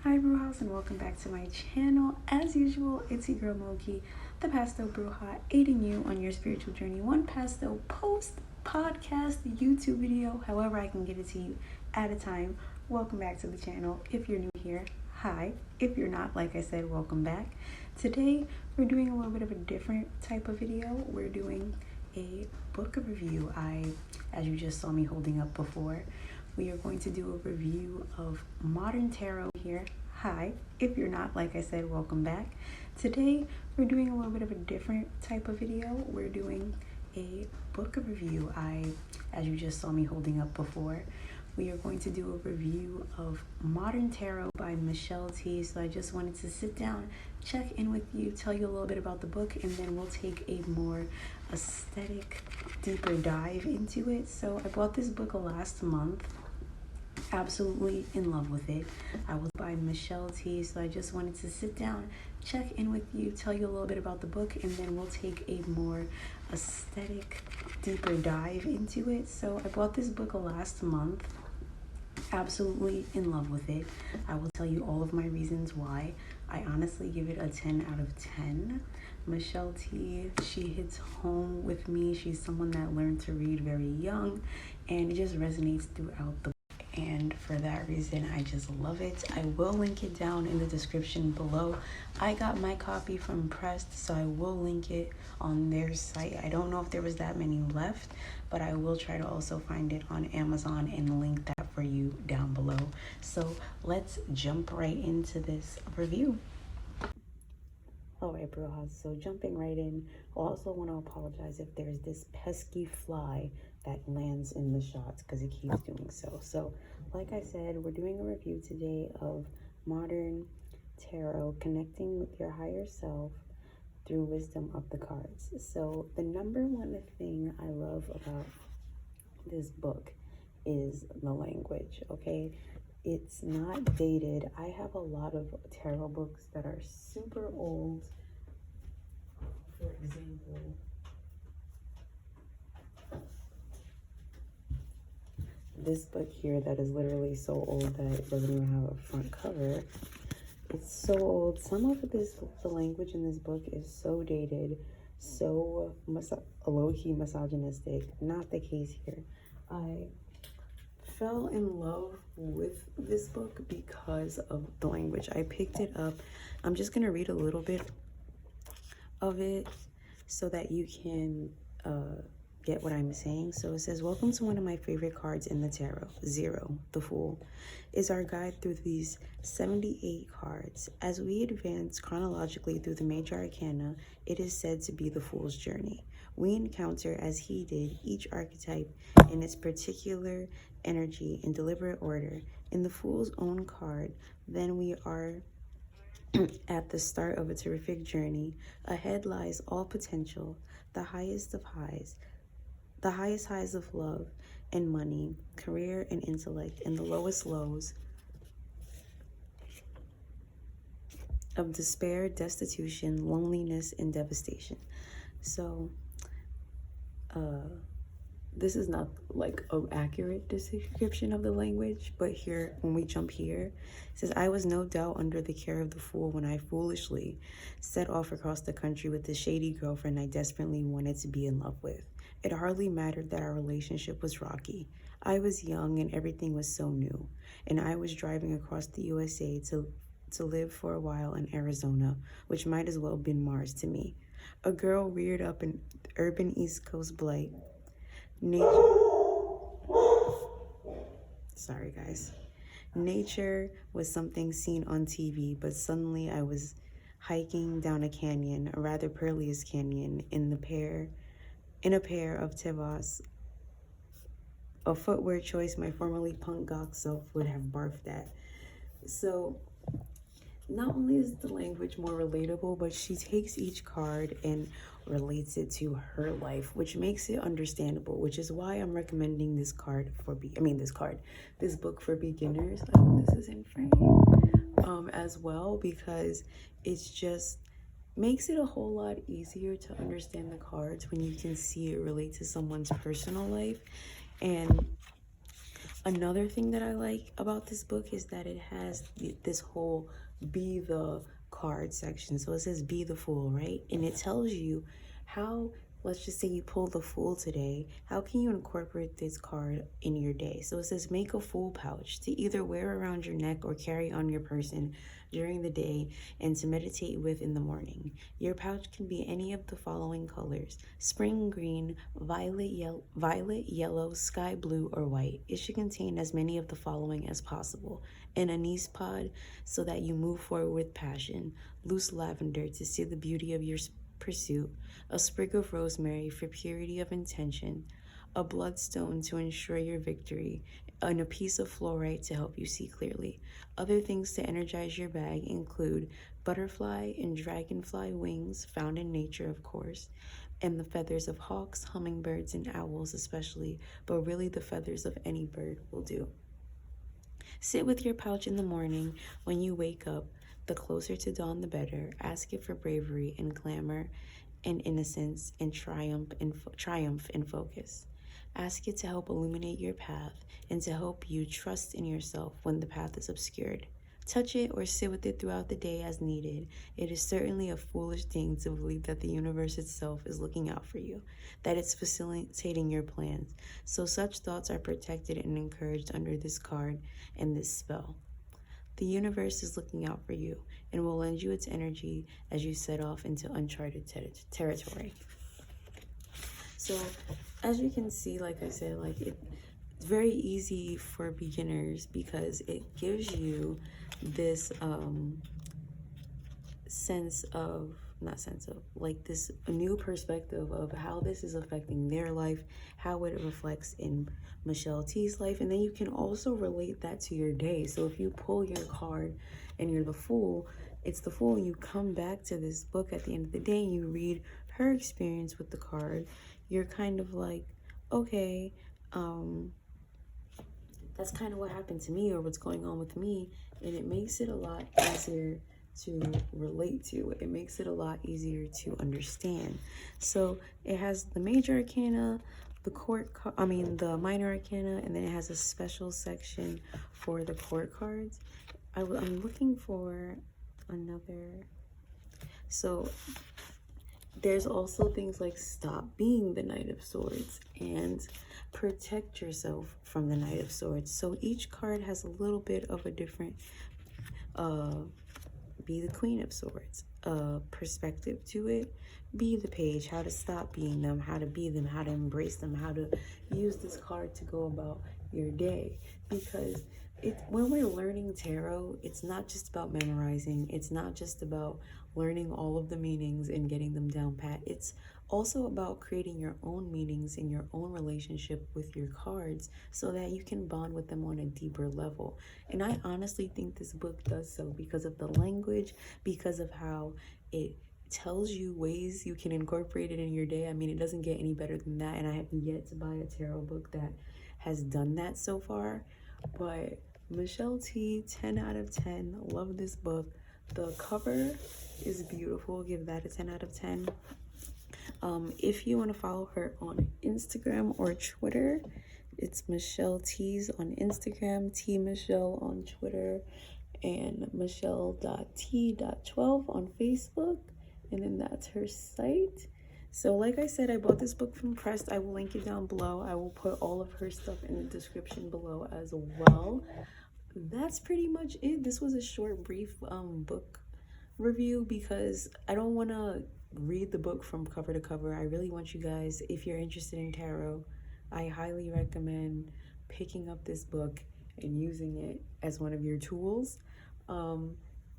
Hi Brewhouse and welcome back to my channel. As usual, it's your girl Moki, the Pastel Brewha, aiding you on your spiritual journey. One pastel post podcast YouTube video, however I can get it to you at a time. Welcome back to the channel. If you're new here, hi. If you're not, like I said, welcome back. Today we're doing a little bit of a different type of video. We're doing a book review. As you just saw me holding up before, we are going to do a review of Modern Tarot here. Hi. If you're not, like I said, welcome back. Today we're doing a little bit of a different type of video. We're doing a book review. As you just saw me holding up before, we are going to do a review of Modern Tarot by Michelle T. So I just wanted to sit down, check in with you, tell you a little bit about the book, and then we'll take a more aesthetic, deeper dive into it. So I bought this book last month. Absolutely in love with it. I was by Michelle T. So I just wanted to sit down, check in with you, tell you a little bit about the book, and then we'll take a more aesthetic, deeper dive into it. So I bought this book last month. Absolutely in love with it. I will tell you all of my reasons why. I honestly give it a 10 out of 10. Michelle T, she hits home with me. She's someone that learned to read very young, and it just resonates throughout the book. And for that reason, I just love it. I will link it down in the description below. I got my copy from Pressed, so I will link it on their site. I don't know if there was that many left, but I will try to also find it on Amazon and link that for you down below. So let's jump right into this review. All right, Brujas, so jumping right in, I also want to apologize if there's this pesky fly that lands in the shots because it keeps doing so. So, like I said, we're doing a review today of Modern Tarot, connecting with your higher self through wisdom of the cards. So, the number one thing I love about this book is the language, okay? It's not dated. I have a lot of tarot books that are super old. For example, this book here that is literally so old that it doesn't even have a front cover. It's so old. Some of the language in this book is so dated, so low-key misogynistic. Not the case here. I fell in love with this book because of the language. I picked it up. I'm just gonna read a little bit of it so that you can get what I'm saying. So it says, welcome to one of my favorite cards in the tarot. Zero, the Fool, is our guide through these 78 cards. As we advance chronologically through the major arcana, it is said to be the Fool's journey. We encounter, as he did, each archetype in its particular energy in deliberate order. In the Fool's own card, then we are at the start of a terrific journey. Ahead lies all potential, the highest of highs, the highest highs of love and money, career and intellect, and the lowest lows of despair, destitution, loneliness, and devastation. So, this is not like an accurate description of the language, but here, when we jump here, it says, I was no doubt under the care of the fool when I foolishly set off across the country with the shady girlfriend I desperately wanted to be in love with. It hardly mattered that our relationship was rocky. I was young and everything was so new, and I was driving across the USA to live for a while in Arizona, which might as well have been Mars to me. A girl reared up in urban East Coast blight. Sorry guys. Nature was something seen on TV, but suddenly I was hiking down a canyon, a rather perilous canyon, in a pair of Tevas, a footwear choice my formerly punk goth self would have barfed at. So not only is the language more relatable, but she takes each card and relates it to her life, which makes it understandable, which is why I'm recommending this book for beginners. This is in frame as well, because it's just makes it a whole lot easier to understand the cards when you can see it relate to someone's personal life. And Another thing that I like about this book is that it has this whole be the card section. So it says be the fool, right? And it tells you how, let's just say you pull the fool today, how can you incorporate this card in your day? So it says make a fool pouch to either wear around your neck or carry on your person during the day and to meditate with in the morning. Your pouch can be any of the following colors: spring green, violet, yellow, sky blue, or white. It should contain as many of the following as possible: an anise pod so that you move forward with passion, loose lavender to see the beauty of your pursuit, a sprig of rosemary for purity of intention, a bloodstone to ensure your victory, and a piece of fluorite to help you see clearly. Other things to energize your bag include butterfly and dragonfly wings, found in nature, of course, and the feathers of hawks, hummingbirds, and owls especially, but really the feathers of any bird will do. Sit with your pouch in the morning when you wake up. The closer to dawn, the better. Ask it for bravery and glamour and innocence and triumph and focus. Ask it to help illuminate your path and to help you trust in yourself when the path is obscured. Touch it or sit with it throughout the day as needed. It is certainly a foolish thing to believe that the universe itself is looking out for you, that it's facilitating your plans. So such thoughts are protected and encouraged under this card and this spell. The universe is looking out for you and will lend you its energy as you set off into uncharted territory. So, as you can see, like I said, it's very easy for beginners because it gives you this this new perspective of how this is affecting their life, how it reflects in Michelle T's life, and then you can also relate that to your day. So if you pull your card and you're the fool, it's the fool, and you come back to this book at the end of the day and you read her experience with the card, you're kind of like, okay, that's kind of what happened to me or what's going on with me, and it makes it a lot easier to relate to. It makes it a lot easier to understand. So it has the major arcana, the minor arcana, and then it has a special section for the court cards. I'm looking for another. So there's also things like stop being the Knight of Swords and protect yourself from the Knight of Swords. So each card has a little bit of a different be the Queen of Swords perspective to it. Be the Page, how to stop being them, how to be them, how to embrace them, how to use this card to go about your day. Because when we're learning tarot, it's not just about memorizing. It's not just about learning all of the meanings and getting them down pat. It's also about creating your own meanings in your own relationship with your cards so that you can bond with them on a deeper level. And I honestly think this book does so because of the language, because of how it tells you ways you can incorporate it in your day. I mean, it doesn't get any better than that, and I have yet to buy a tarot book that has done that so far. But Michelle T, 10 out of 10. Love this book. The cover is beautiful. Give that a 10 out of 10. If you want to follow her on Instagram or Twitter, it's Michelle T's on Instagram, T Michelle on Twitter, and Michelle.T.12 on Facebook. And then that's her site. So like I said, I bought this book from Pressed. I will link it down below. I will put all of her stuff in the description below as well. That's pretty much it. This was a short, brief book review because I don't want to read the book from cover to cover. I really want you guys, if you're interested in tarot, I highly recommend picking up this book and using it as one of your tools.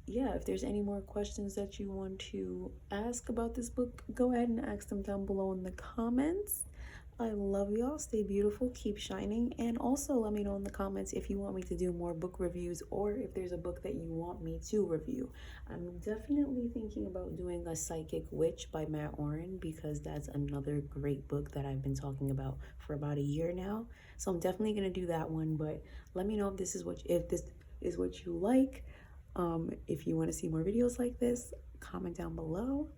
Yeah, if there's any more questions that you want to ask about this book, go ahead and ask them down below in the comments. I love y'all. Stay beautiful, keep shining, and also let me know in the comments if you want me to do more book reviews or if there's a book that you want me to review. I'm definitely thinking about doing a Psychic Witch by Matt Oren because that's another great book that I've been talking about for about a year now. So I'm definitely gonna do that one, but let me know if this is what you like. If you want to see more videos like this, comment down below.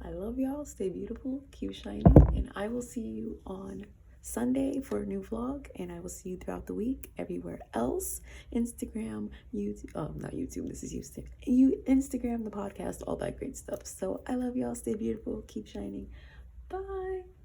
I love y'all. Stay beautiful, keep shining, and I will see you on Sunday for a new vlog, and I will see you throughout the week everywhere else. Instagram, YouTube, not YouTube, this is Instagram, the podcast, all that great stuff. So I love y'all. Stay beautiful. Keep shining. Bye.